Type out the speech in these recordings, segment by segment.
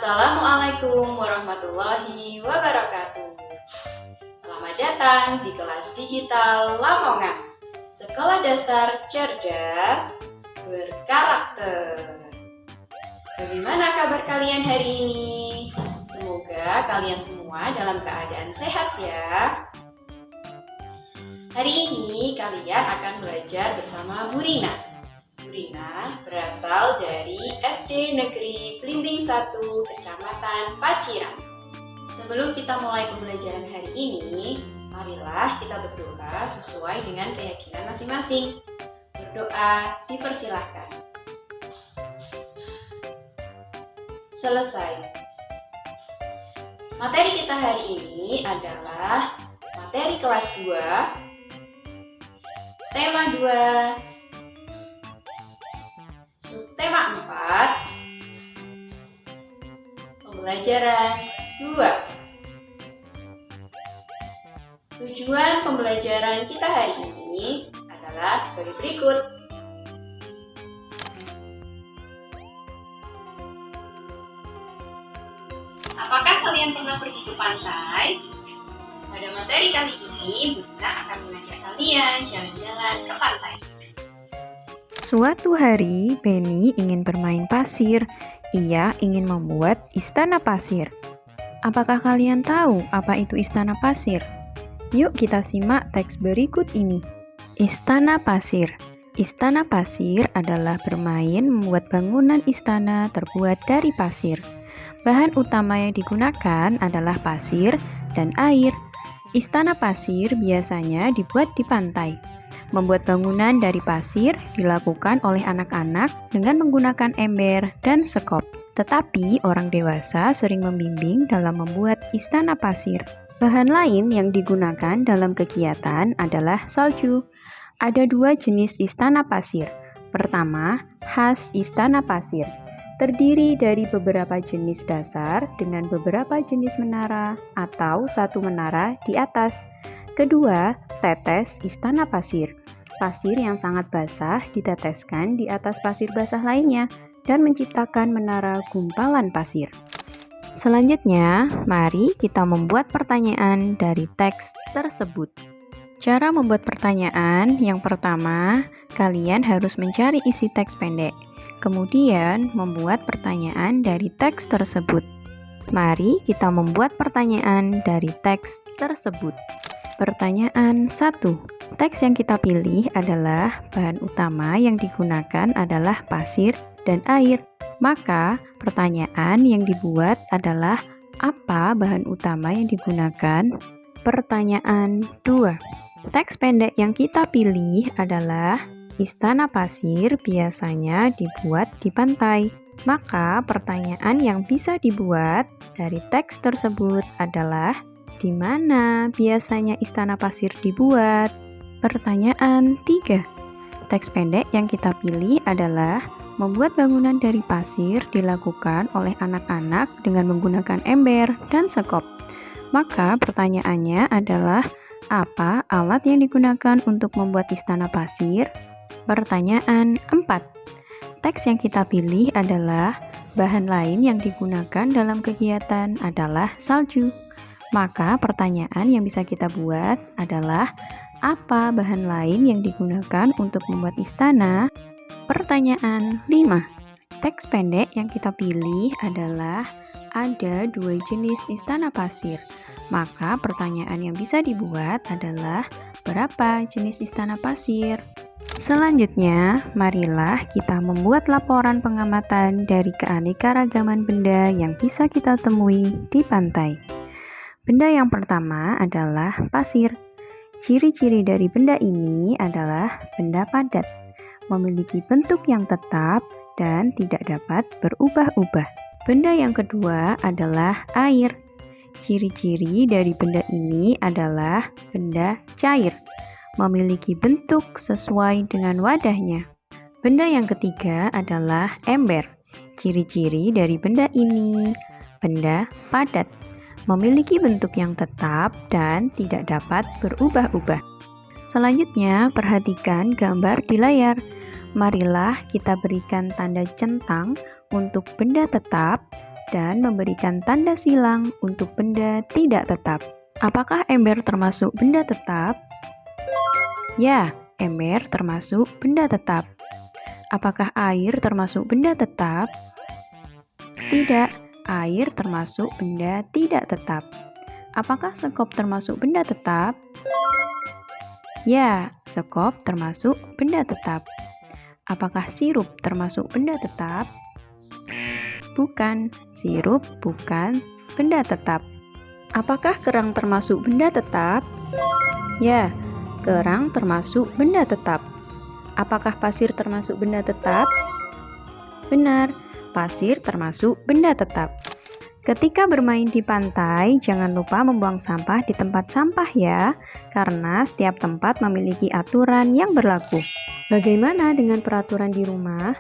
Assalamualaikum warahmatullahi wabarakatuh. Selamat datang di kelas digital Lamongan, sekolah dasar cerdas berkarakter. Bagaimana kabar kalian hari ini? Semoga kalian semua dalam keadaan sehat ya. Hari ini kalian akan belajar bersama Bu Rina. Bu Rina berasal dari SD Negeri Blimbing 1, Kecamatan Paciran. Sebelum kita mulai pembelajaran hari ini, marilah kita berdoa sesuai dengan keyakinan masing-masing. Berdoa dipersilahkan. Selesai. Materi kita hari ini adalah materi kelas 2, tema 2, subtema 4, pembelajaran 2. Tujuan pembelajaran kita hari ini adalah sebagai berikut. Apakah kalian pernah pergi ke pantai? Pada materi kali ini, Bu Rina akan mengajak kalian jalan-jalan ke pantai. Suatu hari, Benny ingin bermain pasir. Ia ingin membuat istana pasir. Apakah kalian tahu apa itu istana pasir? Yuk kita simak teks berikut ini. Istana pasir. Istana pasir adalah bermain membuat bangunan istana terbuat dari pasir. Bahan utama yang digunakan adalah pasir dan air. Istana pasir biasanya dibuat di pantai. Membuat bangunan dari pasir dilakukan oleh anak-anak dengan menggunakan ember dan sekop. Tetapi orang dewasa sering membimbing dalam membuat istana pasir. Bahan lain yang digunakan dalam kegiatan adalah salju. Ada dua jenis istana pasir. Pertama, khas istana pasir. Terdiri dari beberapa jenis dasar dengan beberapa jenis menara atau satu menara di atas. Kedua, tetes istana pasir. Pasir yang sangat basah diteteskan di atas pasir basah lainnya dan menciptakan menara gumpalan pasir. Selanjutnya, mari kita membuat pertanyaan dari teks tersebut. Cara membuat pertanyaan, yang pertama, kalian harus mencari isi teks pendek. Kemudian, membuat pertanyaan dari teks tersebut. Mari kita membuat pertanyaan dari teks tersebut. Pertanyaan 1. Teks yang kita pilih adalah bahan utama yang digunakan adalah pasir dan air. Maka, pertanyaan yang dibuat adalah apa bahan utama yang digunakan? Pertanyaan 2. Teks pendek yang kita pilih adalah istana pasir biasanya dibuat di pantai. Maka, pertanyaan yang bisa dibuat dari teks tersebut adalah di mana biasanya istana pasir dibuat? Pertanyaan 3. Teks pendek yang kita pilih adalah membuat bangunan dari pasir dilakukan oleh anak-anak dengan menggunakan ember dan sekop. Maka pertanyaannya adalah apa alat yang digunakan untuk membuat istana pasir? Pertanyaan 4. Teks yang kita pilih adalah bahan lain yang digunakan dalam kegiatan adalah salju. Maka pertanyaan yang bisa kita buat adalah apa bahan lain yang digunakan untuk membuat istana? Pertanyaan 5. Teks pendek yang kita pilih adalah ada dua jenis istana pasir. Maka pertanyaan yang bisa dibuat adalah berapa jenis istana pasir? Selanjutnya, marilah kita membuat laporan pengamatan dari keanekaragaman benda yang bisa kita temui di pantai. Benda yang pertama adalah pasir. Ciri-ciri dari benda ini adalah benda padat, memiliki bentuk yang tetap dan tidak dapat berubah-ubah. Benda yang kedua adalah air. Ciri-ciri dari benda ini adalah benda cair, memiliki bentuk sesuai dengan wadahnya. Benda yang ketiga adalah ember. Ciri-ciri dari benda ini, benda padat, memiliki bentuk yang tetap dan tidak dapat berubah-ubah. Selanjutnya, perhatikan gambar di layar. Marilah kita berikan tanda centang untuk benda tetap dan memberikan tanda silang untuk benda tidak tetap. Apakah ember termasuk benda tetap? Ya, ember termasuk benda tetap. Apakah air termasuk benda tetap? Tidak, air termasuk benda tidak tetap. Apakah sekop termasuk benda tetap? Ya, sekop termasuk benda tetap. Apakah sirup termasuk benda tetap? Bukan, sirup bukan benda tetap. Apakah kerang termasuk benda tetap? Ya, kerang termasuk benda tetap. Apakah pasir termasuk benda tetap? Benar, pasir termasuk benda tetap. Ketika bermain di pantai, jangan lupa membuang sampah di tempat sampah ya, karena setiap tempat memiliki aturan yang berlaku. Bagaimana dengan peraturan di rumah?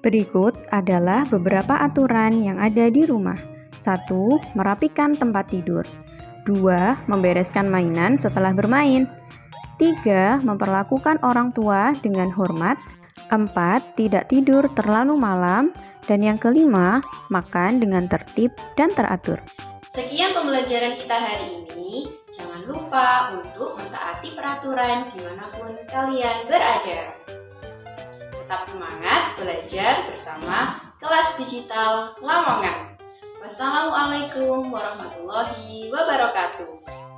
Berikut adalah beberapa aturan yang ada di rumah. 1. Merapikan tempat tidur. 2. Membereskan mainan setelah bermain. 3. Memperlakukan orang tua dengan hormat. 4. Tidak tidur terlalu malam. Dan yang kelima, makan dengan tertib dan teratur. Sekian pembelajaran kita hari ini. Jangan lupa untuk mentaati peraturan dimanapun kalian berada. Tetap semangat belajar bersama Kelas Digital Lamongan. Wassalamualaikum warahmatullahi wabarakatuh.